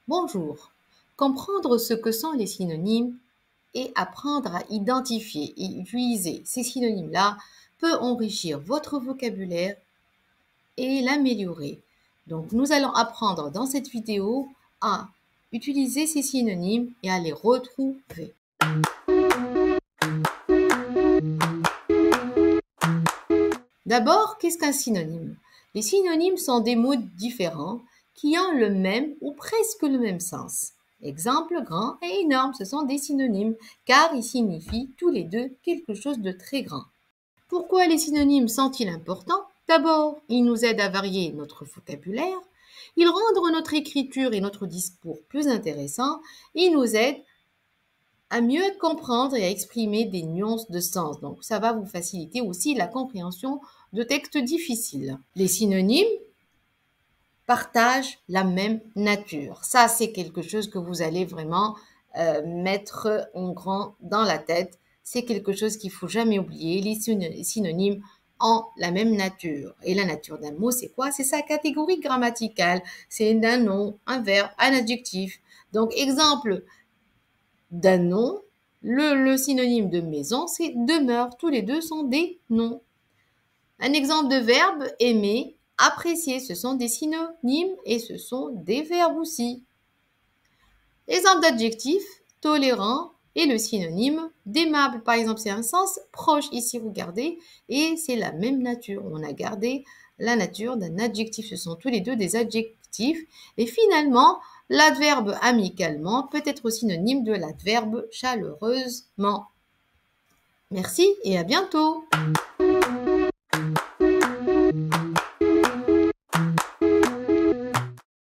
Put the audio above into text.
Bonjour. Comprendre ce que sont les synonymes et apprendre à identifier et utiliser ces synonymes-là peut enrichir votre vocabulaire et l'améliorer. Donc, nous allons apprendre dans cette vidéo à utiliser ces synonymes et à les retrouver. D'abord, qu'est-ce qu'un synonyme? Les synonymes sont des mots différents qui ont le même ou presque le même sens. Exemple, grand et énorme, ce sont des synonymes car ils signifient tous les deux quelque chose de très grand. Pourquoi les synonymes sont-ils importants? D'abord, ils nous aident à varier notre vocabulaire, ils rendent notre écriture et notre discours plus intéressants, ils nous aident à mieux comprendre et à exprimer des nuances de sens. Donc, ça va vous faciliter aussi la compréhension de textes difficiles. Les synonymes partagent la même nature. Ça, c'est quelque chose que vous allez vraiment mettre en grand dans la tête. C'est quelque chose qu'il ne faut jamais oublier. Les synonymes ont la même nature. Et la nature d'un mot, c'est quoi? C'est sa catégorie grammaticale. C'est un nom, un verbe, un adjectif. Donc, exemple d'un nom, le synonyme de maison, c'est demeure. Tous les deux sont des noms. Un exemple de verbe, aimer, apprécier, ce sont des synonymes et ce sont des verbes aussi. Exemple d'adjectif, tolérant et le synonyme d'aimable. Par exemple, c'est un sens proche ici, regardez, et c'est la même nature. On a gardé la nature d'un adjectif. Ce sont tous les deux des adjectifs. Et finalement, l'adverbe amicalement peut être synonyme de l'adverbe chaleureusement. Merci et à bientôt.